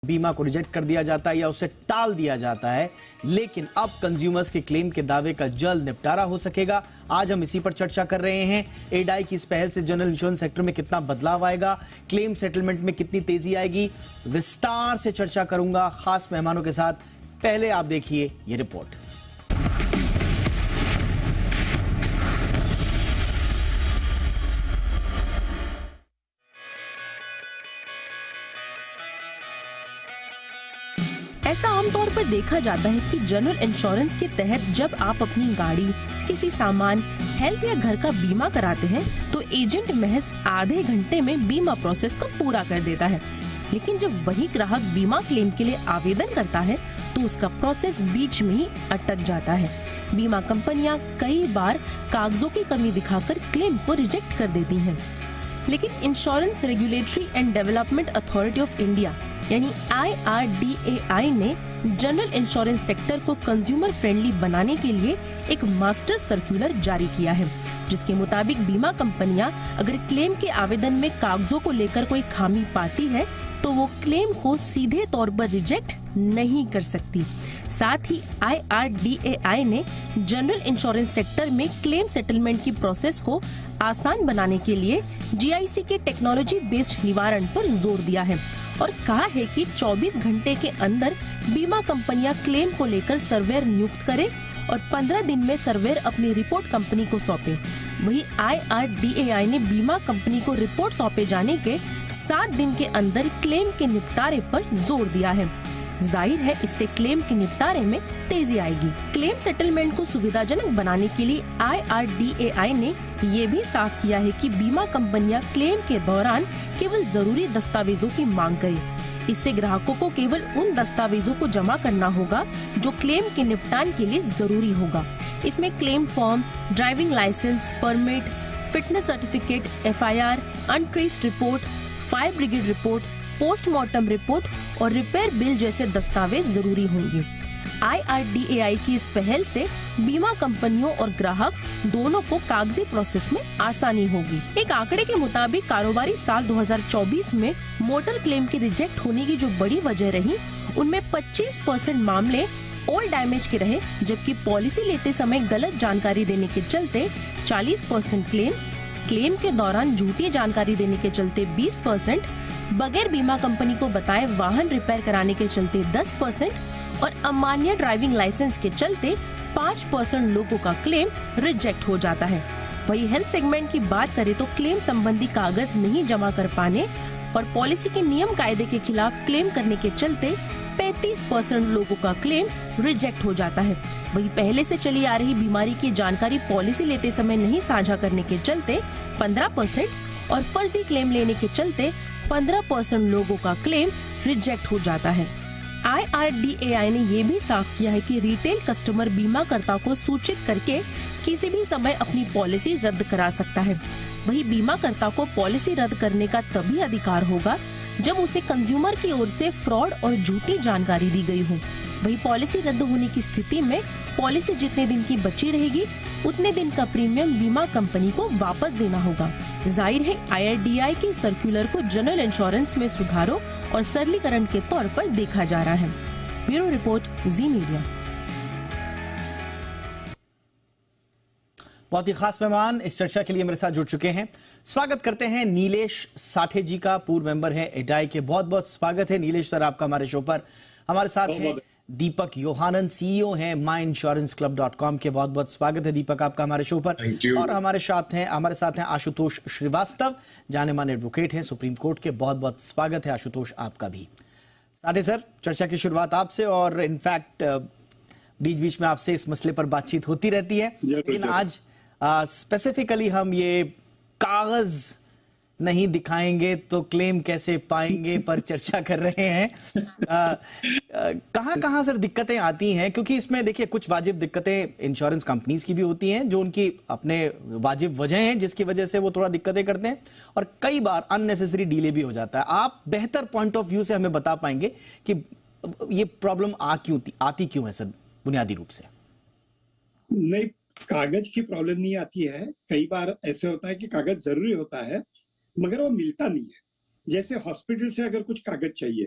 बीमा को रिजेक्ट कर दिया जाता है या उसे टाल दिया जाता है, लेकिन अब कंज्यूमर्स के क्लेम के दावे का जल्द निपटारा हो सकेगा। आज हम इसी पर चर्चा कर रहे हैं। एडाई की इस पहल से जनरल इंश्योरेंस सेक्टर में कितना बदलाव आएगा, क्लेम सेटलमेंट में कितनी तेजी आएगी, विस्तार से चर्चा करूंगा खास मेहमानों के साथ। पहले आप देखिए ये रिपोर्ट। ऐसा आमतौर पर देखा जाता है कि जनरल इंश्योरेंस के तहत जब आप अपनी गाड़ी, किसी सामान, हेल्थ या घर का बीमा कराते हैं तो एजेंट महज आधे घंटे में बीमा प्रोसेस को पूरा कर देता है। लेकिन जब वही ग्राहक बीमा क्लेम के लिए आवेदन करता है तो उसका प्रोसेस बीच में ही अटक जाता है। बीमा कंपनियां कई बार कागजों की कमी दिखाकर क्लेम को रिजेक्ट कर देती हैं। लेकिन insurance regulatory and development authority of India यानी IRDAI ने जनरल इंश्योरेंस सेक्टर को कंज्यूमर फ्रेंडली बनाने के लिए एक मास्टर सर्कुलर जारी किया है, जिसके मुताबिक बीमा कंपनियां अगर क्लेम के आवेदन में कागजों को लेकर कोई खामी पाती है तो वो क्लेम को सीधे तौर पर रिजेक्ट नहीं कर सकती। साथ ही IRDAI ने जनरल इंश्योरेंस सेक्टर में क्लेम सेटलमेंट की प्रोसेस को आसान बनाने के लिए GIC के टेक्नोलॉजी बेस्ड निवारण पर जोर दिया है और कहा है कि 24 घंटे के अंदर बीमा कंपनियां क्लेम को लेकर सर्वेयर नियुक्त करें और 15 दिन में सर्वेयर अपनी रिपोर्ट कंपनी को सौंपे। वही IRDAI ने बीमा कंपनी को रिपोर्ट सौंपे जाने के 7 दिन के अंदर क्लेम के निपटारे पर जोर दिया है। जाहिर है इससे क्लेम के निपटारे में तेजी आएगी। क्लेम सेटलमेंट को सुविधाजनक बनाने के लिए IRDAI ने ये भी साफ किया है कि बीमा कंपनियां क्लेम के दौरान केवल जरूरी दस्तावेजों की मांग करें। इससे ग्राहकों को केवल उन दस्तावेजों को जमा करना होगा जो क्लेम के निपटान के लिए जरूरी होगा। इसमें claim form, driving licence, permit, fitness certificate, FIR, untraced report, fire brigade report, postmortem report और रिपेयर बिल जैसे दस्तावेज जरूरी होंगे। IRDAI की इस पहल से बीमा कंपनियों और ग्राहक दोनों को कागजी प्रोसेस में आसानी होगी। एक आंकड़े के मुताबिक कारोबारी साल 2024 में मोटर क्लेम के रिजेक्ट होने की जो बड़ी वजह रही, उनमें 25% मामले ओल्ड डैमेज के रहे, जबकि पॉलिसी लेते समय गलत जानकारी देने के चलते 40% क्लेम के दौरान झूठी जानकारी देने के चलते 20%, बगैर बीमा कंपनी को बताए वाहन रिपेयर कराने के चलते 10% और अमान्य ड्राइविंग लाइसेंस के चलते 5% लोगों का क्लेम रिजेक्ट हो जाता है। वही हेल्थ सेगमेंट की बात करें तो क्लेम संबंधी कागज नहीं जमा कर पाने और पॉलिसी के नियम कायदे के खिलाफ क्लेम करने के चलते 35% लोगों का क्लेम रिजेक्ट हो जाता है। वही पहले से चली आ रही बीमारी की जानकारी पॉलिसी लेते समय नहीं साझा करने के चलते 15% और फर्जी क्लेम लेने के चलते 15% लोगों का क्लेम रिजेक्ट हो जाता है। IRDAI ने ये भी साफ किया है कि रिटेल कस्टमर बीमाकर्ता को सूचित करके किसी भी समय अपनी पॉलिसी रद्द करा सकता है। वही बीमाकर्ता को पॉलिसी रद्द करने का तभी अधिकार होगा जब उसे कंज्यूमर की ओर से फ्रॉड और झूठी जानकारी दी गई हो। वही पॉलिसी रद्द होने की स्थिति में पॉलिसी जितने दिन की बची रहेगी उतने दिन का प्रीमियम बीमा कंपनी को वापस देना होगा। जाहिर है IRDAI के सर्कुलर को जनरल इंश्योरेंस में सुधारों और सरलीकरण के तौर पर देखा जा रहा है। ब्यूरो रिपोर्ट, जी मीडिया। बहुत ही खास मेहमान इस चर्चा के लिए मेरे साथ जुड़ चुके हैं। स्वागत करते हैं नीलेश साठे जी का, पूर्व मेंबर है एडाई के। बहुत बहुत स्वागत है नीलेश सर आपका हमारे शो पर। हमारे साथ हैं दीपक योहानन, CEO हैं myinsuranceClub.com के। बहुत बहुत स्वागत है दीपक आपका हमारे शो पर। और हमारे साथ हैं आशुतोष श्रीवास्तव, जाने माने एडवोकेट हैं सुप्रीम कोर्ट के। बहुत बहुत स्वागत है आशुतोष आपका भी। साठे सर, चर्चा की शुरुआत आपसे, और इनफैक्ट बीच बीच में आपसे इस मसले पर बातचीत होती रहती है, लेकिन आज स्पेसिफिकली हम ये कागज नहीं दिखाएंगे तो क्लेम कैसे पाएंगे पर चर्चा कर रहे हैं। कहां सर दिक्कतें आती हैं? क्योंकि इसमें देखिए कुछ वाजिब दिक्कतें इंश्योरेंस कंपनीज की भी होती हैं जो उनकी अपने वाजिब वजह हैं जिसकी वजह से वो थोड़ा दिक्कतें करते हैं, और कई बार अननेसेसरी डिले भी हो जाता है। आप बेहतर पॉइंट ऑफ व्यू से हमें बता पाएंगे कि ये प्रॉब्लम आती क्यों है सर बुनियादी रूप से? नहीं, कागज की प्रॉब्लम नहीं आती है। कई बार ऐसे होता है कि कागज जरूरी होता है मगर वो मिलता नहीं है। जैसे हॉस्पिटल से अगर कुछ कागज चाहिए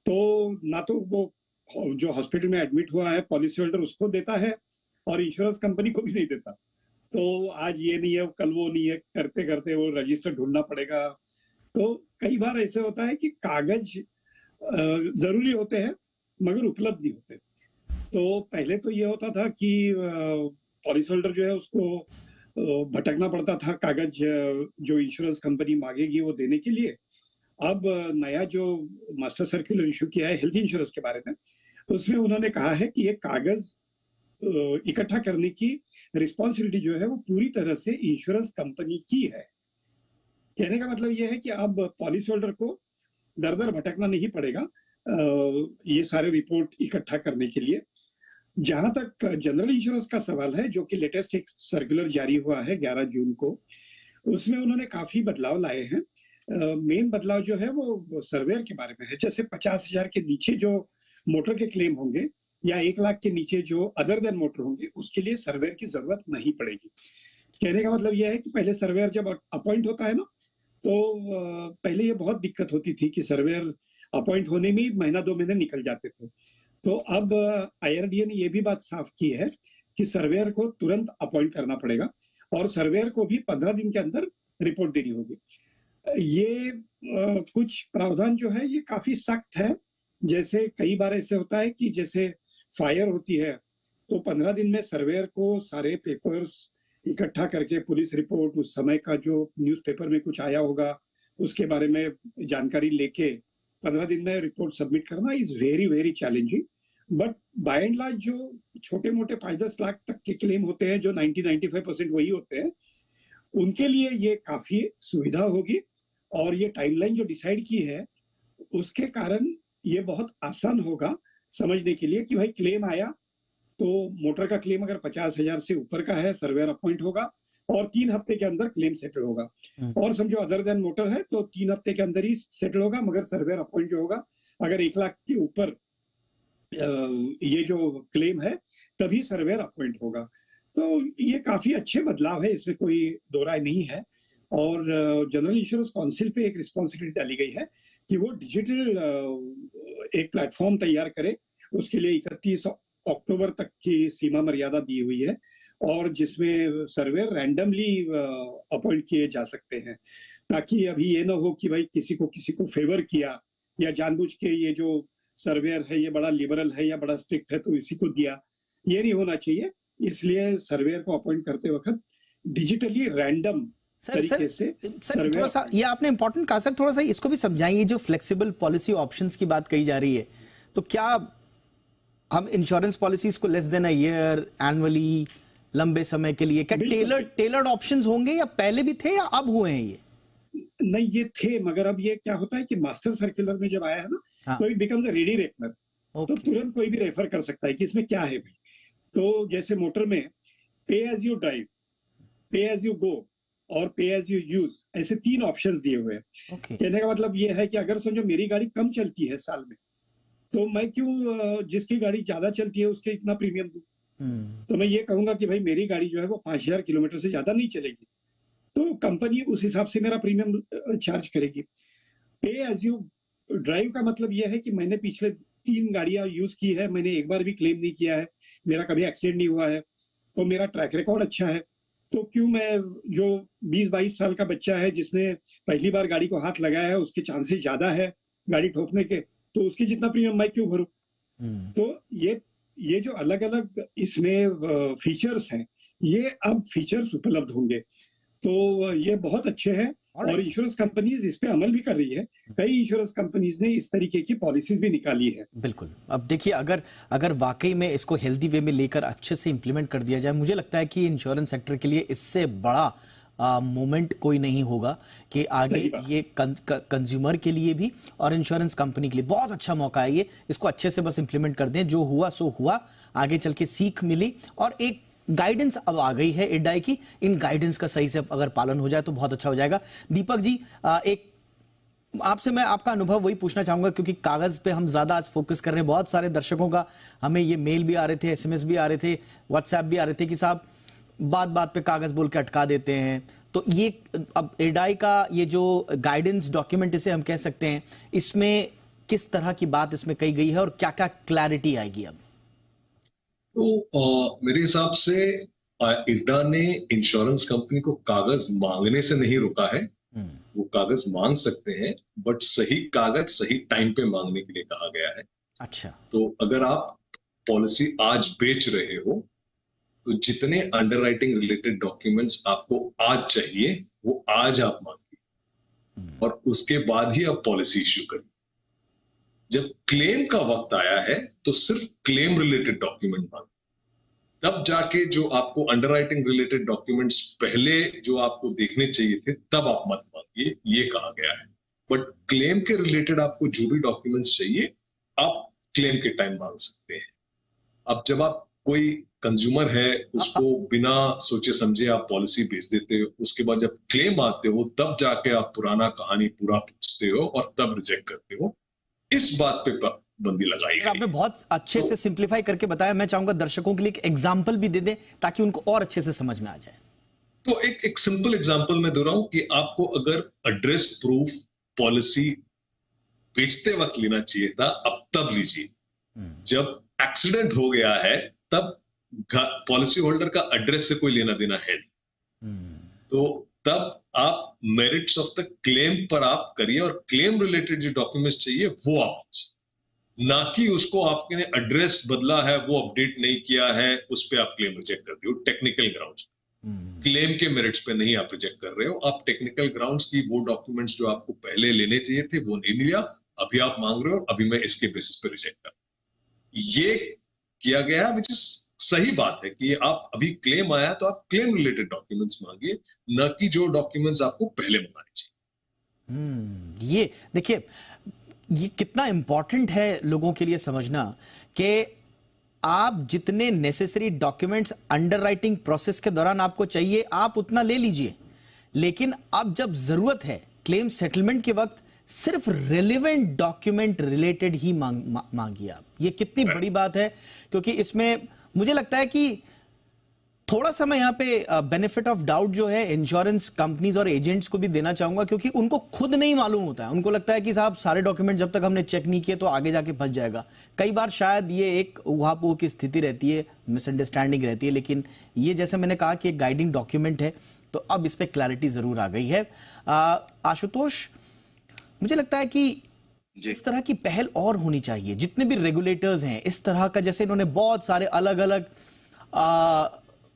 तो ना तो वो जो हॉस्पिटल में एडमिट हुआ है पॉलिसी होल्डर उसको देता है और इंश्योरेंस कंपनी को भी नहीं देता। तो आज ये नहीं है, कल वो नहीं है, करते करते वो रजिस्टर ढूंढना पड़ेगा। तो कई बार ऐसे होता है कि कागज जरूरी होते हैं मगर उपलब्ध नहीं होते। तो पहले तो ये होता था कि पॉलिसी होल्डर जो है उसको भटकना पड़ता था कागज जो इंश्योरेंस कंपनी मांगेगी वो देने के लिए। अब नया जो मास्टर सर्कुलर इशू किया है हेल्थ इंश्योरेंस के बारे में, उसमें उन्होंने कहा है कि ये कागज इकट्ठा करने की रिस्पॉन्सिबिलिटी जो है वो पूरी तरह से इंश्योरेंस कंपनी की है। कहने का मतलब ये है कि अब पॉलिसी होल्डर को दर दर भटकना नहीं पड़ेगा ये सारे रिपोर्ट इकट्ठा करने के लिए। जहां तक जनरल इंश्योरेंस का सवाल है, जो कि लेटेस्ट एक सर्कुलर जारी हुआ है 11 जून को, उसमें उन्होंने काफी बदलाव लाए हैं। मेन बदलाव जो है वो सर्वेयर के बारे में है। जैसे 50,000 के नीचे जो मोटर के क्लेम होंगे या 1 लाख के नीचे जो अदर देन मोटर होंगे उसके लिए सर्वेयर की जरूरत नहीं पड़ेगी। कहने का मतलब यह है कि पहले सर्वेयर जब अपॉइंट होता है ना, तो पहले ये बहुत दिक्कत होती थी कि सर्वेयर अपॉइंट होने में ही महीना 2 महीने निकल जाते थे। तो अब IRDA ने ये भी बात साफ की है कि सर्वेयर को तुरंत अपॉइंट करना पड़ेगा और सर्वेयर को भी 15 दिन के अंदर रिपोर्ट देनी होगी। ये कुछ प्रावधान जो है ये काफी सख्त है। जैसे कई बार ऐसे होता है कि जैसे फायर होती है तो 15 दिन में सर्वेयर को सारे पेपर्स इकट्ठा करके पुलिस रिपोर्ट, उस समय का जो न्यूज़पेपर में कुछ आया होगा उसके बारे में जानकारी लेके 15 दिन में रिपोर्ट सबमिट करना is very very challenging. But by and large जो छोटे मोटे 5-10 लाख तक के क्लेम होते हैं, जो 90-95% वही होते हैं, उनके लिए ये काफी सुविधा होगी। और ये टाइमलाइन जो डिसाइड की है उसके कारण ये बहुत आसान होगा समझने के लिए कि भाई क्लेम आया तो मोटर का क्लेम अगर 50,000 से ऊपर का है, सर्वेयर अपॉइंट होगा और 3 हफ्ते के अंदर क्लेम सेटल होगा। और समझो अदर देन मोटर है तो 3 हफ्ते के अंदर ही सेटल होगा, मगर सर्वेयर अपॉइंट जो होगा अगर 1 लाख के ऊपर ये जो क्लेम है तभी सर्वेयर अपॉइंट होगा। तो ये काफी अच्छे बदलाव है, इसमें कोई दो राय नहीं है। और जनरल इंश्योरेंस काउंसिल पे एक रिस्पॉन्सिबिलिटी डाली गई है कि वो डिजिटल एक प्लेटफॉर्म तैयार करे। उसके लिए 31 अक्टूबर तक की सीमा मर्यादा दी हुई है और जिसमें सर्वेयर रैंडमली अपॉइंट किए जा सकते हैं, ताकि अभी ये ना हो कि भाई किसी को फेवर किया या जानबूझ के ये जो सर्वेयर है ये बड़ा लिबरल है या बड़ा स्ट्रिक्ट है तो इसी को दिया, ये नहीं होना चाहिए। इसलिए सर्वेयर को अपॉइंट करते वक्त डिजिटली रैंडम तरीके से सर थोड़ा सा ये आपने इंपॉर्टेंट कहा सर, थोड़ा सा इसको भी समझाइए। जो फ्लेक्सिबल पॉलिसी ऑप्शंस की बात कही जा रही है, तो क्या हम इंश्योरेंस पॉलिसीज को less than a year, annually, लंबे समय के लिए क्या टेलर्ड ऑप्शंस होंगे या पहले भी थे या अब हुए हैं? ये नहीं, ये थे, मगर अब ये क्या होता है कि मास्टर सर्कुलर में जब आया है ना, तो it becomes a ready reckoner. तो तुरंत कोई भी रेफर कर सकता है कि इसमें क्या है भाई। तो जैसे मोटर में पे एज यू ड्राइव, पे एज यू गो और पे एज यू यूज, ऐसे 3 ऑप्शंस दिए हुए हैं। कहने का मतलब ये है कि अगर समझो मेरी गाड़ी कम चलती है साल में, तो मैं क्यों जिसकी गाड़ी ज्यादा चलती है उसके इतना प्रीमियम दूं। तो मैं ये कहूंगा कि भाई मेरी गाड़ी जो है वो 5,000 किलोमीटर से ज्यादा नहीं चलेगी, तो कंपनी उस हिसाब से मेरा प्रीमियम चार्ज करेगी। पे एज यू ड्राइव का मतलब यह है कि मैंने पिछले 3 गाड़ियां यूज की है, मैंने एक बार भी क्लेम नहीं किया है, मेरा कभी एक्सीडेंट नहीं हुआ है, तो मेरा ट्रैक रिकॉर्ड अच्छा है, तो क्यों मैं जो 20-22 साल का बच्चा है जिसने पहली बार गाड़ी को हाथ लगाया है उसके चांसेस ज्यादा है गाड़ी ठोकने के, तो उसकी जितना प्रीमियम मैं क्यों भरूं। तो ये जो अलग अलग इसमें फीचर्स हैं, ये अब फीचर्स उपलब्ध होंगे, तो ये बहुत अच्छे हैं। और इंश्योरेंस कंपनीज इस पे अमल भी कर रही है। कई इंश्योरेंस कंपनीज ने इस तरीके की पॉलिसीज भी निकाली है। बिल्कुल। अब देखिए, अगर वाकई में इसको हेल्दी वे में लेकर अच्छे से इंप्लीमेंट कर दिया जाए, मुझे लगता है कि इंश्योरेंस सेक्टर के लिए इससे बड़ा मोमेंट कोई नहीं होगा कि आगे ये कंज्यूमर के लिए भी और इंश्योरेंस कंपनी के लिए बहुत अच्छा मौका है। ये इसको अच्छे से बस इंप्लीमेंट कर दें, जो हुआ सो हुआ, आगे चल के सीख मिली और एक गाइडेंस अब आ गई है IRDAI की। इन गाइडेंस का सही से अगर पालन हो जाए तो बहुत अच्छा हो जाएगा। दीपक जी, एक आपसे मैं आपका अनुभव वही पूछना चाहूंगा, क्योंकि कागज पे हम ज्यादा आज फोकस कर रहे हैं। बहुत सारे दर्शकों का हमें ये मेल भी आ रहे थे, SMS भी आ रहे थे, व्हाट्सएप भी आ रहे थे कि साहब बात बात पे कागज बोल के अटका देते हैं। तो ये अब IRDAI का ये जो गाइडेंस डॉक्यूमेंट इसे हम कह सकते हैं, इसमें किस तरह की बात इसमें कही गई है और क्या क्या क्लैरिटी आएगी अब? तो मेरे हिसाब से इड्डा ने इंश्योरेंस कंपनी को कागज मांगने से नहीं रोका है। वो कागज मांग सकते हैं, बट सही कागज सही टाइम पे मांगने के लिए कहा गया है। अच्छा। तो अगर आप पॉलिसी आज बेच रहे हो तो जितने अंडरराइटिंग रिलेटेड डॉक्यूमेंट्स आपको आज चाहिए वो आज आप मांगिए और उसके बाद ही आप पॉलिसी इश्यू करिए। जब क्लेम का वक्त आया है तो सिर्फ क्लेम रिलेटेड डॉक्यूमेंट मांगिए, तब जाके जो आपको अंडरराइटिंग रिलेटेड डॉक्यूमेंट्स पहले जो आपको देखने चाहिए थे तब आप मत मांगिए, ये कहा गया है। बट क्लेम के रिलेटेड आपको जो भी डॉक्यूमेंट्स चाहिए आप क्लेम के टाइम मांग सकते हैं। अब जब आप कोई कंज्यूमर है उसको बिना सोचे समझे आप पॉलिसी बेच देते हो, उसके बाद जब क्लेम आते हो तब जाके आप पुराना कहानी पूरा पूछते हो और तब रिजेक्ट करते हो। इस बात पे बंदी लगाई गई। आपने बहुत अच्छे से सिंप्लीफाई करके बताया। मैं चाहूंगा दर्शकों के लिए एक एग्जांपल भी दे दें ताकि उनको और अच्छे से समझ में आ जाए। तो एक सिंपल एग्जांपल मैं दे रहा हूं कि आपको अगर एड्रेस प्रूफ पॉलिसी बेचते वक्त लेना चाहिए था, अब तब लीजिए। जब एक्सीडेंट हो गया है तब पॉलिसी होल्डर का एड्रेस से कोई लेना देना है नहीं, तो तब आप मेरिट्स ऑफ द क्लेम पर आप करिए और क्लेम रिलेटेड जो डॉक्यूमेंट्स चाहिए वो आप, ना कि उसको आपने एड्रेस बदला है वो अपडेट नहीं किया है उस पे आप क्लेम रिजेक्ट करते हो टेक्निकल ग्राउंड्स। क्लेम के मेरिट्स पे नहीं आप रिजेक्ट कर रहे हो, आप टेक्निकल ग्राउंड्स की वो डॉक्यूमेंट्स जो आपको पहले लेने चाहिए थे वो नहीं लिया, अभी आप मांग रहे हो, अभी मैं इसके बेसिस पे रिजेक्ट कर। ये किया गया विच इज सही बात है कि आप अभी क्लेम आया तो आप क्लेम रिलेटेड डॉक्यूमेंट्स मांगिए, न कि जो डॉक्यूमेंट्स आपको पहले मंगाने चाहिए। ये देखिए ये कितना इंपॉर्टेंट है लोगों के लिए समझना कि आप जितने नेसेसरी डॉक्यूमेंट्स अंडरराइटिंग प्रोसेस के दौरान आपको चाहिए आप उतना ले लीजिए, लेकिन अब जब जरूरत है क्लेम सेटलमेंट के वक्त सिर्फ रेलेवेंट डॉक्यूमेंट रिलेटेड ही मांगिए आप। ये कितनी बड़ी बात है, क्योंकि इसमें मुझे लगता है कि थोड़ा सा मैं यहाँ पे बेनिफिट ऑफ डाउट जो है इंश्योरेंस कंपनीज और एजेंट्स को भी देना चाहूंगा, क्योंकि उनको खुद नहीं मालूम होता है। उनको लगता है कि साहब सारे डॉक्यूमेंट जब तक हमने चेक नहीं किए तो आगे जाके फंस जाएगा। कई बार शायद ये एक उहापोह की स्थिति रहती है, मिसअंडरस्टैंडिंग रहती है, लेकिन ये जैसे मैंने कहा कि एक गाइडिंग डॉक्यूमेंट है, तो अब इस पर क्लैरिटी जरूर आ गई है। आशुतोष, मुझे लगता है कि इस तरह की पहल और होनी चाहिए। जितने भी रेगुलेटर्स हैं इस तरह का, जैसे इन्होंने बहुत सारे अलग अलग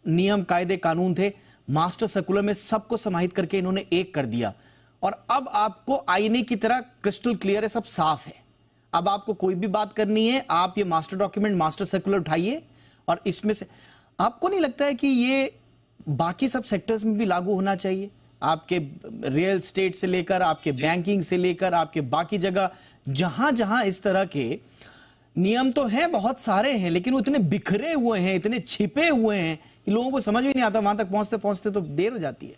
नियम कायदे कानून थे, मास्टर सर्कुलर में सबको समाहित करके इन्होंने एक कर दिया और अब आपको आईने की तरह क्रिस्टल क्लियर है, सब साफ है। अब आपको कोई भी बात करनी है, आप ये मास्टर डॉक्यूमेंट मास्टर सर्कुलर उठाइए और इसमें से आपको नहीं लगता है कि ये बाकी सब सेक्टर्स में भी लागू होना चाहिए? आपके रियल एस्टेट से लेकर आपके बैंकिंग से लेकर आपके बाकी जगह जहां जहां इस तरह के नियम तो हैं, बहुत सारे हैं, लेकिन वो इतने बिखरे हुए हैं, इतने छिपे हुए हैं कि लोगों को समझ भी नहीं आता, वहां तक पहुंचते पहुंचते तो देर हो जाती है।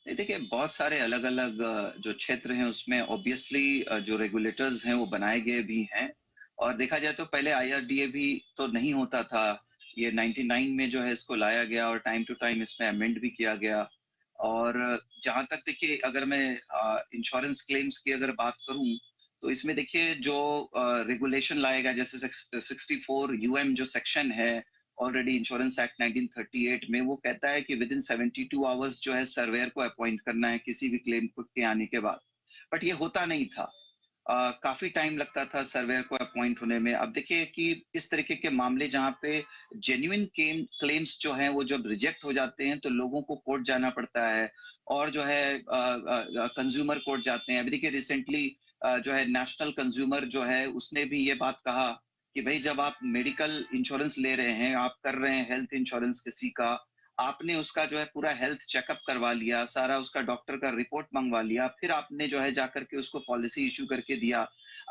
देखिए बहुत सारे अलग अलग जो क्षेत्र हैं उसमें ऑब्वियसली जो रेगुलेटर्स हैं वो बनाए गए भी हैं, और देखा जाए तो पहले IRDA भी तो नहीं होता था, ये 99 में जो है इसको लाया गया और टाइम टू टाइम इसमें अमेंड भी किया गया। और जहां तक देखिए अगर मैं इंश्योरेंस क्लेम्स की अगर बात करूं तो इसमें देखिए जो रेगुलेशन लाया गया, जैसे 64 UM जो सेक्शन है ऑलरेडी इंश्योरेंस एक्ट 1938 में, वो कहता है कि विद इन 72 आवर्स जो है सर्वेयर को अपॉइंट करना है किसी भी क्लेम के आने के बाद। बट ये होता नहीं था, काफी टाइम लगता था सर्वेयर को अपॉइंट होने में। अब देखिए कि इस तरीके के मामले जहाँ पे जेन्युइन क्लेम्स जो हैं वो जब रिजेक्ट हो जाते हैं तो लोगों को कोर्ट जाना पड़ता है और जो है कंज्यूमर कोर्ट जाते हैं। अभी देखिए रिसेंटली जो है नेशनल कंज्यूमर जो है उसने भी ये बात कहा कि भाई जब आप मेडिकल इंश्योरेंस ले रहे हैं, आप कर रहे हैं हेल्थ इंश्योरेंस किसी का, आपने उसका जो है पूरा हेल्थ चेकअप करवा लिया, सारा उसका डॉक्टर का रिपोर्ट मंगवा लिया, फिर आपने जो है जाकर के उसको पॉलिसी इश्यू करके दिया।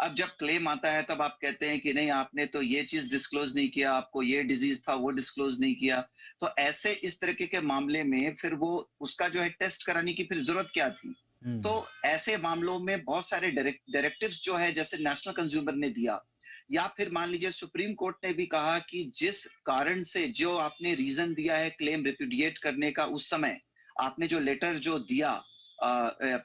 अब जब क्लेम आता है तब आप कहते हैं कि नहीं आपने तो ये चीज डिस्क्लोज नहीं किया, आपको ये डिजीज था वो डिस्क्लोज नहीं किया। तो ऐसे इस तरीके के मामले में फिर वो उसका जो है टेस्ट कराने की फिर जरूरत क्या थी? तो ऐसे मामलों में बहुत सारे डायरेक्टिव्स जो है जैसे नेशनल कंज्यूमर ने दिया, या फिर मान लीजिए सुप्रीम कोर्ट ने भी कहा कि जिस कारण से जो आपने रीजन दिया है क्लेम रिप्यूडिएट करने का, उस समय आपने जो लेटर जो दिया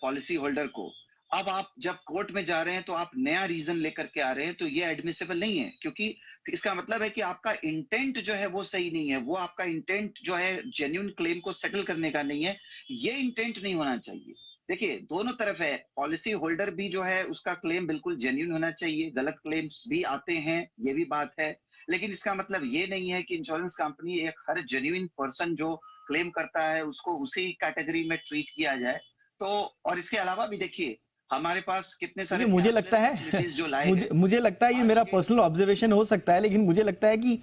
पॉलिसी होल्डर को, अब आप जब कोर्ट में जा रहे हैं तो आप नया रीजन लेकर के आ रहे हैं, तो ये एडमिसिबल नहीं है, क्योंकि इसका मतलब है कि आपका इंटेंट जो है वो सही नहीं है, वो आपका इंटेंट जो है जेन्युइन क्लेम को सेटल करने का नहीं है, ये इंटेंट नहीं होना चाहिए। देखिए दोनों तरफ है, पॉलिसी होल्डर भी जो है उसका क्लेम बिल्कुल जेन्युइन होना चाहिए, गलत क्लेम्स भी आते हैं, ये भी बात है, लेकिन इसका मतलब ये नहीं है कि इंश्योरेंस कंपनी एक हर जेन्युइन पर्सन जो क्लेम करता है उसको उसी कैटेगरी में ट्रीट किया जाए। तो और इसके अलावा भी देखिए हमारे पास कितने देखिए सारे मुझे कैशलेस लगता है फैसिलिटीज जो लाए मुझे गए मुझे लगता है ये आज मेरा के। पर्सनल ऑब्जर्वेशन हो सकता है, लेकिन मुझे लगता है कि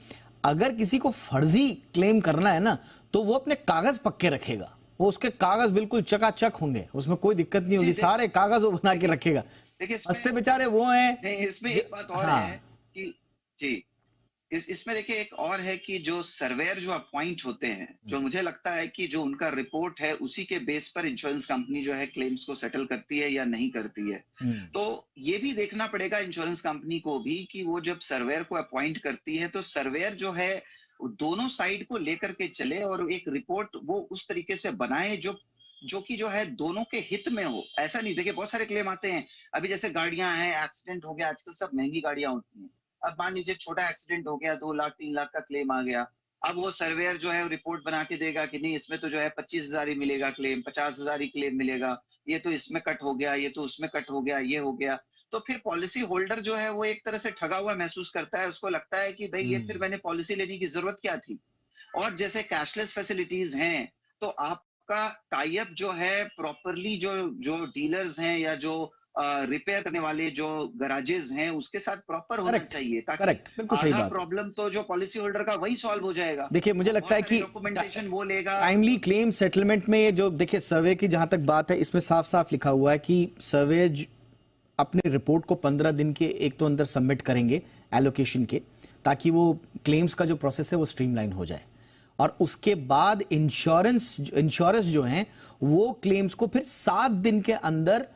अगर किसी को फर्जी क्लेम करना है ना, तो वो अपने कागज पक्के रखेगा, वो उसके कागज बिल्कुल चकाचक होंगे, उसमें कोई दिक्कत नहीं जी होगी, सारे कागज वो बना के देखिए रखेगा। देखिए इसमें हंसते बेचारे वो हैं नहीं, इसमें जो, एक बात और हाँ। है कि जी इसमें देखिए एक और है कि जो सर्वेयर जो अपॉइंट होते हैं, जो मुझे लगता है कि जो उनका रिपोर्ट है उसी के बेस पर इंश्योरेंस कंपनी जो है क्लेम्स को सेटल करती है या नहीं करती है। हम्म। तो ये भी देखना पड़ेगा इंश्योरेंस कंपनी को भी कि वो जब सर्वेयर को अपॉइंट करती है तो सर्वेयर जो है वो दोनों साइड को लेकर के चले और एक रिपोर्ट वो उस तरीके से बनाए जो जो कि जो है दोनों के हित में हो। ऐसा नहीं, देखिए बहुत सारे क्लेम आते हैं, अभी जैसे गाड़ियां हैं, एक्सीडेंट हो गया, आजकल सब महंगी गाड़ियां होती हैं। अब मान लीजिए छोटा एक्सीडेंट हो गया, 2 लाख 3 लाख का क्लेम आ गया, अब वो सर्वेयर जो है रिपोर्ट बना के देगा कि नहीं इसमें तो जो है 25,000 ही मिलेगा क्लेम, 50,000 ही क्लेम मिलेगा, ये तो इसमें कट हो गया, ये तो उसमें कट हो गया, ये हो गया। तो फिर पॉलिसी होल्डर जो है वो एक तरह से ठगा हुआ महसूस करता है, उसको लगता है कि भाई ये फिर मैंने पॉलिसी लेने की जरूरत क्या थी। और जैसे कैशलेस फैसिलिटीज हैं, तो आपका टाई अप जो है प्रॉपरली जो जो डीलर्स हैं या जो रिपेयर करने वाले जो गराजेस हैं उसके साथ प्रॉपर होना करेक्ट, चाहिए, ताकि करेक्ट, बिल्कुल सही आधा बात। प्रॉब्लम तो जो पॉलिसी होल्डर का वही सॉल्व हो जाएगा। देखिए मुझे और लगता बहुत है सारी कि डॉक्यूमेंटेशन वो लेगा टाइमली उस। क्लेम सेटलमेंट में ये जो देखिए सर्वे की जहां तक बात है, इसमें साफ साफ लिखा हुआ है कि सर्वे अपनी रिपोर्ट को 15 दिन के एक तो अंदर सबमिट करेंगे एलोकेशन के, ताकि वो क्लेम्स का जो प्रोसेस है वो स्ट्रीमलाइन हो जाए, और उसके बाद इंश्योरेंस जो हैं वो क्लेम्स को फिर 7 दिन के अंदर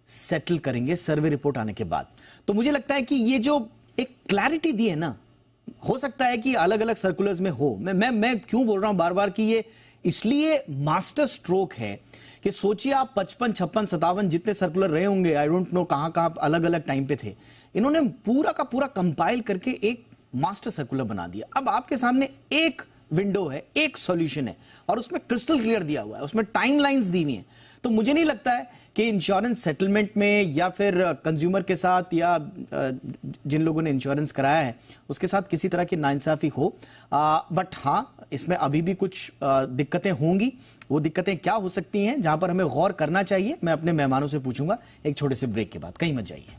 सेटल करेंगे सर्वे रिपोर्ट आने के बाद। तो मुझे लगता है कि ये जो एक क्लैरिटी दी है ना, हो सकता है कि अलग अलग सर्कुलर्स में हो, मैं क्यों बोल रहा हूं बार बार कि ये इसलिए मास्टर स्ट्रोक है कि सोचिए आप 55 56 57 जितने सर्कुलर रहे होंगे, आई डोंट नो कहां कहां अलग अलग टाइम पे थे, इन्होंने पूरा का पूरा कंपाइल करके एक मास्टर सर्कुलर बना दिया। अब आपके सामने एक विंडो है, एक सॉल्यूशन है, और उसमें क्रिस्टल क्लियर दिया हुआ है, उसमें टाइमलाइंस दी हुई है। तो मुझे नहीं लगता है कि इंश्योरेंस सेटलमेंट में या फिर कंज्यूमर के साथ या जिन लोगों ने इंश्योरेंस कराया है उसके साथ किसी तरह की नाइंसाफी हो। बट हाँ, इसमें अभी भी कुछ दिक्कतें होंगी। वो दिक्कतें क्या हो सकती हैं जहां पर हमें गौर करना चाहिए, मैं अपने मेहमानों से पूछूंगा एक छोटे से ब्रेक के बाद। कहीं मत जाइए।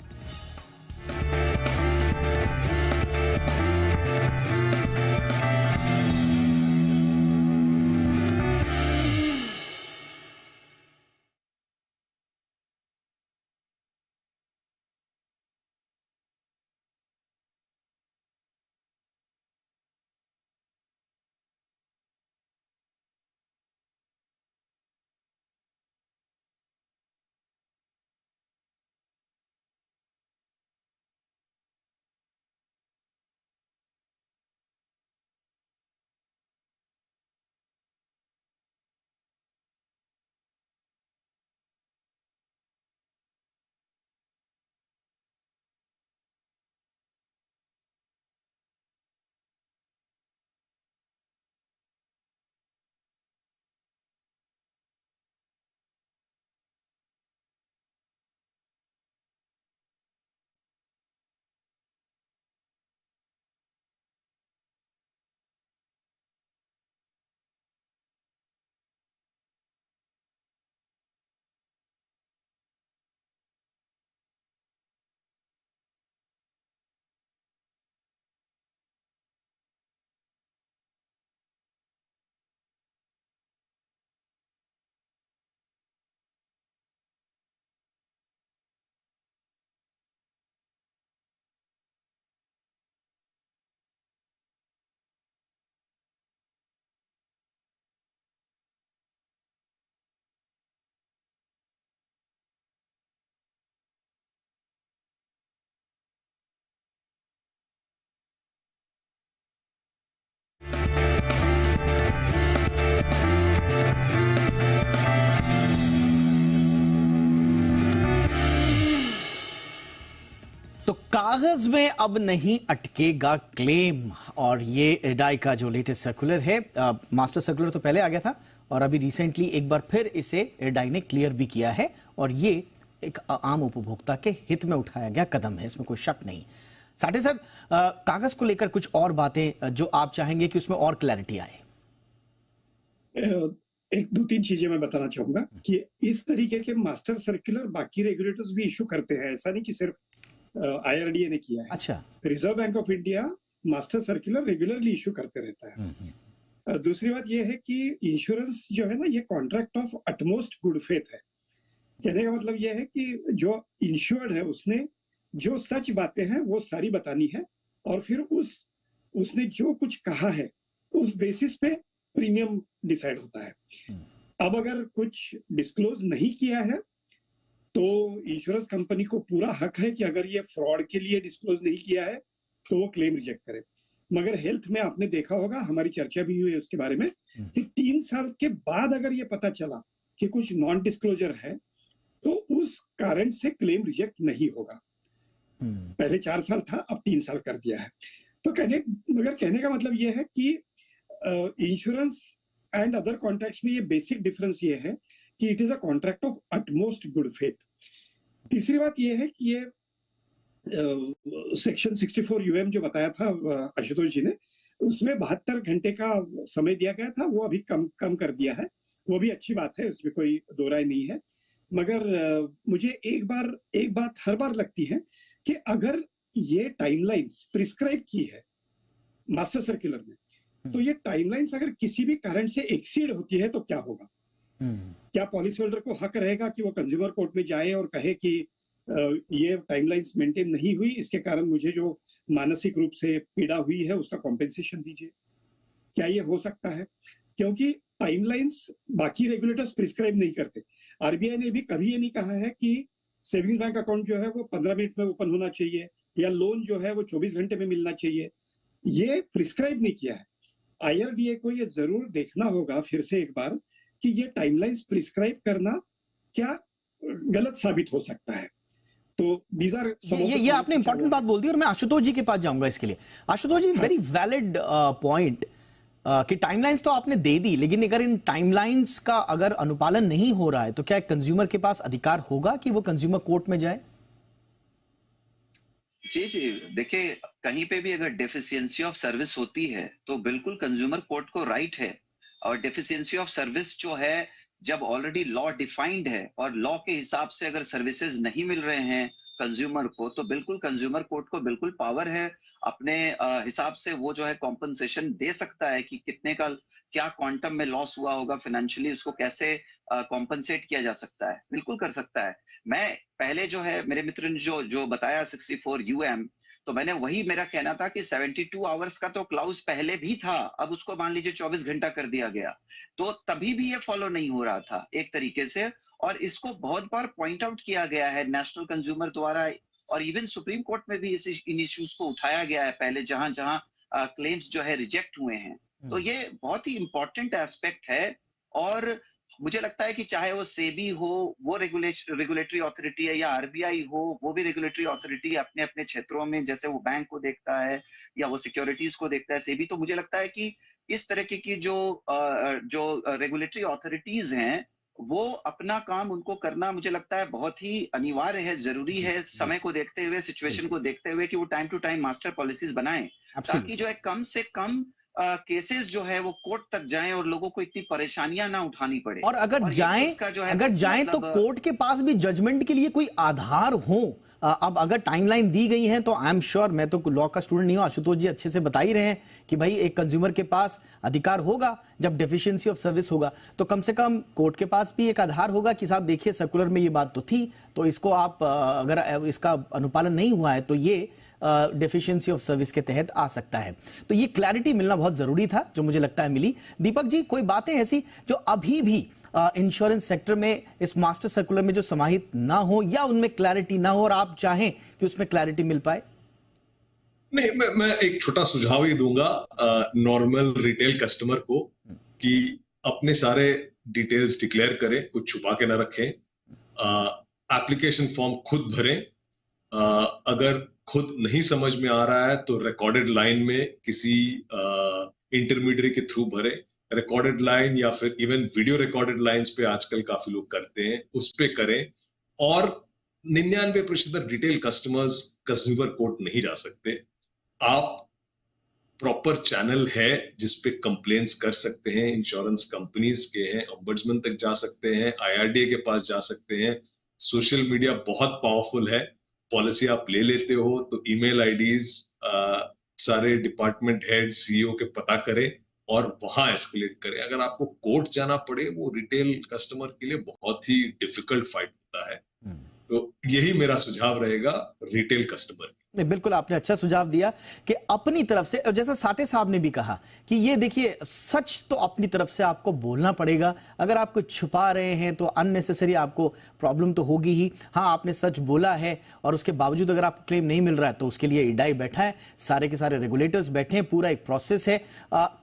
तो कागज में अब नहीं अटकेगा क्लेम, और ये एडाई का जो लेटेस्ट सर्कुलर है, मास्टर सर्कुलर तो पहले आ गया था और अभी रिसेंटली एक बार फिर इसे एडाई ने क्लियर भी किया है, और ये एक आम उपभोक्ता के हित में उठाया गया कदम है, इसमें कोई शक नहीं। साठे सर, कागज को लेकर कुछ और बातें जो आप चाहेंगे कि उसमें और क्लैरिटी आए? एक दो तीन चीजें मैं बताना चाहूंगा कि इस तरीके के मास्टर सर्कुलर बाकी रेगुलेटर्स भी इशू करते हैं, ऐसा नहीं कि सिर्फ IRDA ने किया है। अच्छा। Reserve bank of India master circular regularly issue करते रहता है। दूसरी बात यह है कि इंश्योरेंस जो है ना, ये contract of utmost good faith है। कहने का मतलब यह है कि जो इंश्योर्ड है उसने जो सच बातें हैं वो सारी बतानी है, और फिर उसने जो कुछ कहा है उस बेसिस पे प्रीमियम डिसाइड होता है। अब अगर कुछ डिस्क्लोज नहीं किया है तो इंश्योरेंस कंपनी को पूरा हक है कि अगर ये फ्रॉड के लिए डिस्क्लोज नहीं किया है तो वो क्लेम रिजेक्ट करे। मगर हेल्थ में आपने देखा होगा, हमारी चर्चा भी हुई है उसके बारे में, कि 3 साल के बाद अगर ये पता चला कि कुछ नॉन डिस्क्लोजर है तो उस कारण से क्लेम रिजेक्ट नहीं होगा। पहले 4 साल था, अब 3 साल कर दिया है। तो कहने का मतलब ये है कि इंश्योरेंस एंड अदर कॉन्ट्रैक्ट्स में ये बेसिक डिफरेंस ये है कि it is a contract of utmost good faith. तीसरी बात ये है कि ये सेक्शन 64 UM जो बताया था आशुतोष जी ने, उसमें 72 घंटे का समय दिया गया था, वो अभी कम कर दिया है। वो भी अच्छी बात है, उसमें कोई दो राय नहीं है। मगर मुझे एक बात हर बार लगती है कि अगर ये टाइमलाइंस प्रिस्क्राइब की है मास्टर सर्कुलर में, तो ये टाइमलाइंस अगर किसी भी कारण से एक्सीड होती है तो क्या होगा? क्या पॉलिसी होल्डर को हक रहेगा कि वो कंज्यूमर कोर्ट में जाए और कहे कि ये टाइमलाइंस मेंटेन नहीं हुई, इसके कारण मुझे जो मानसिक रूप से पीड़ा हुई है उसका कॉम्पेंसेशन दीजिए? क्या ये हो सकता है? क्योंकि टाइमलाइंस बाकी रेगुलेटर्स प्रिस्क्राइब नहीं करते। RBI ने भी कभी ये नहीं कहा है कि सेविंग्स बैंक अकाउंट जो है वो 15 मिनट में ओपन होना चाहिए, या लोन जो है वो 24 घंटे में मिलना चाहिए। ये प्रिस्क्राइब नहीं किया है। IRDA को ये जरूर देखना होगा फिर से एक बार कि ये टाइमलाइंस प्रिस्क्राइब करना क्या गलत साबित हो सकता है। तो these are ये आपने इंपॉर्टेंट बात बोल दी, और मैं आशुतोष जी के पास जाऊंगा इसके लिए। आशुतोष जी, वेरी वैलिड पॉइंट कि टाइमलाइंस तो आपने दे दी, लेकिन अगर इन टाइमलाइंस का अगर अनुपालन नहीं हो रहा है तो क्या कंज्यूमर के पास अधिकार होगा कि वो कंज्यूमर कोर्ट में जाए? जी, देखिए, कहीं पे भी अगर डेफिशिएंसी ऑफ सर्विस होती है तो बिल्कुल कंज्यूमर कोर्ट को राइट है। और डेफिशिएंसी ऑफ सर्विस जो है, जब ऑलरेडी लॉ डिफाइंड है और लॉ के हिसाब से अगर सर्विसेज नहीं मिल रहे हैं कंज्यूमर को, तो बिल्कुल कंज्यूमर कोर्ट को बिल्कुल पावर है अपने हिसाब से वो जो है कॉम्पनसेशन दे सकता है कि कितने का क्या क्वांटम में लॉस हुआ होगा फाइनेंशियली, उसको कैसे कॉम्पनसेट किया जा सकता है, बिल्कुल कर सकता है। मैं पहले जो है मेरे मित्र ने जो बताया 64 UM, तो मैंने वही मेरा कहना था कि 72 आवर्स का तो क्लाउज पहले भी था, अब उसको मान लीजिए 24 घंटा कर दिया गया, तो तभी भी ये फॉलो नहीं हो रहा था एक तरीके से। और इसको बहुत बार पॉइंट आउट किया गया है नेशनल कंज्यूमर द्वारा, और इवन सुप्रीम कोर्ट में भी इन इश्यूज को उठाया गया है पहले, जहां जहां क्लेम्स जो है रिजेक्ट हुए हैं। तो ये बहुत ही इंपॉर्टेंट एस्पेक्ट है। और मुझे लगता है कि चाहे वो सेबी हो, वो रेगुलेटरी अथॉरिटी है, या RBI हो, वो भी रेगुलेटरी अथॉरिटी अपने अपने क्षेत्रों में, जैसे वो बैंक को देखता है या वो सिक्योरिटीज को देखता है, सेबी। तो मुझे लगता है कि इस तरह की जो रेगुलेटरी अथॉरिटीज हैं, वो अपना काम उनको करना मुझे लगता है बहुत ही अनिवार्य है, जरूरी है, समय को देखते हुए, सिचुएशन को देखते हुए, कि वो time to time master policies बनाएं, ताकि जो है कम से कम केसेस जो है वो कोर्ट तक जाएं और लोगों को इतनी परेशानियां ना उठानी पड़े। और अगर जाएं तो कोर्ट के पास भी जजमेंट के लिए कोई आधार हो। अब अगर टाइमलाइन दी गई है तो आई एम श्योर, मैं तो लॉ का स्टूडेंट नहीं हूं, आशुतोष जी अच्छे से बता ही रहे हैं कि भाई एक कंज्यूमर के पास अधिकार होगा जब डेफिशिएंसी ऑफ सर्विस होगा, तो कम से कम कोर्ट के पास भी एक आधार होगा कि साहब देखिए सर्कुलर में ये बात तो थी, तो इसको आप अगर इसका अनुपालन नहीं हुआ है तो ये डेफिशिएंसी ऑफ सर्विस के तहत आ सकता है। तो ये क्लैरिटी मिलना बहुत जरूरी था, जो मुझे लगता है मिली। दीपक जी, कोई बातें ऐसी जो अभी भी इंश्योरेंस सेक्टर में इस मास्टर सर्कुलर में जो समाहित ना हो, या उनमें क्लैरिटी ना हो और आप चाहें कि उसमें क्लैरिटी मिल पाए? नहीं, मैं एक छोटा सुझाव ही दूंगा नॉर्मल रिटेल कस्टमर को कि अपने सारे डिटेल्स डिक्लेयर करें, कुछ छुपा के ना रखें, एप्लीकेशन फॉर्म खुद भरें। अगर खुद नहीं समझ में आ रहा है तो रिकॉर्डेड लाइन में किसी इंटरमीडिएट के थ्रू भरे, रिकॉर्डेड लाइन या फिर इवन वीडियो रिकॉर्डेड लाइंस पे आजकल काफी लोग करते हैं, उस पे करें। और 99% रिटेल कस्टमर्स कंज्यूमर कोर्ट नहीं जा सकते। आप प्रॉपर चैनल है जिसपे कंप्लेंट्स कर सकते हैं, इंश्योरेंस कंपनीज के हैं, ऑम्बड्समैन तक जा सकते हैं, IRDA के पास जा सकते हैं। सोशल मीडिया बहुत पावरफुल है। पॉलिसी आप ले लेते हो तो ईमेल आईडीज सारे डिपार्टमेंट हेड CEO के पता करें और वहां एस्केलेट करें। अगर आपको कोर्ट जाना पड़े, वो रिटेल कस्टमर के लिए बहुत ही डिफिकल्ट फाइट होता है। तो यही मेरा सुझाव रहेगा रिटेल कस्टमर। नहीं, बिल्कुल आपने अच्छा सुझाव दिया कि अपनी तरफ से, और जैसा साठे साहब ने भी कहा कि ये देखिए, सच तो अपनी तरफ से आपको बोलना पड़ेगा। अगर आप कुछ छुपा रहे हैं तो अननेसेसरी आपको प्रॉब्लम तो होगी ही। हाँ, आपने सच बोला है और उसके बावजूद अगर आपको क्लेम नहीं मिल रहा है तो उसके लिए इडाई बैठा है, सारे के सारे रेगुलेटर्स बैठे हैं, पूरा एक प्रोसेस है।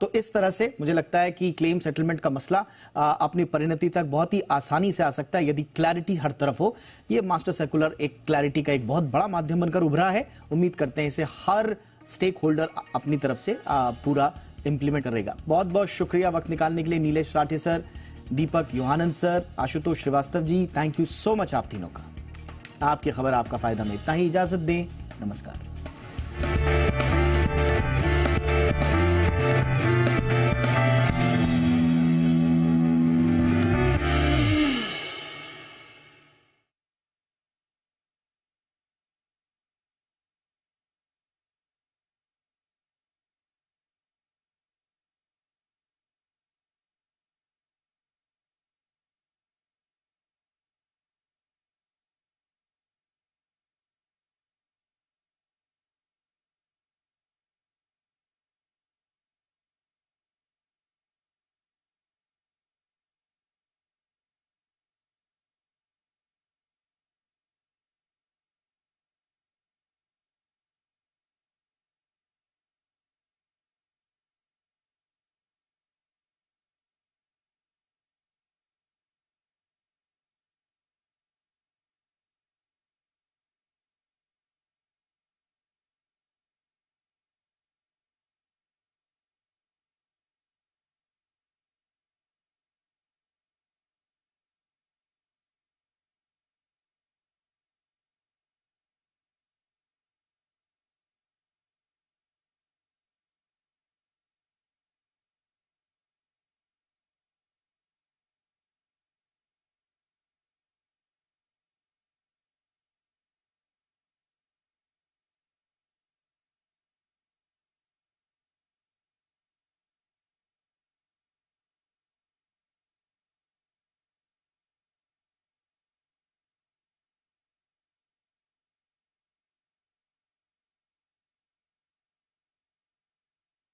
तो इस तरह से मुझे लगता है कि क्लेम सेटलमेंट का मसला अपनी परिणति तक बहुत ही आसानी से आ सकता है यदि क्लैरिटी हर तरफ हो। ये मास्टर सर्कुलर एक क्लैरिटी का एक बहुत बड़ा माध्यम बनकर उभरा है। उम्मीद करते हैं इसे हर स्टेक होल्डर अपनी तरफ से पूरा इंप्लीमेंट करेगा। बहुत बहुत शुक्रिया वक्त निकालने के लिए Nilesh Sathe sir, Deepak Yohanand sir, Ashutosh Shrivastava ji, thank you so much आप तीनों का। आपकी खबर आपका फायदा में इतना ही। इजाजत दें, नमस्कार।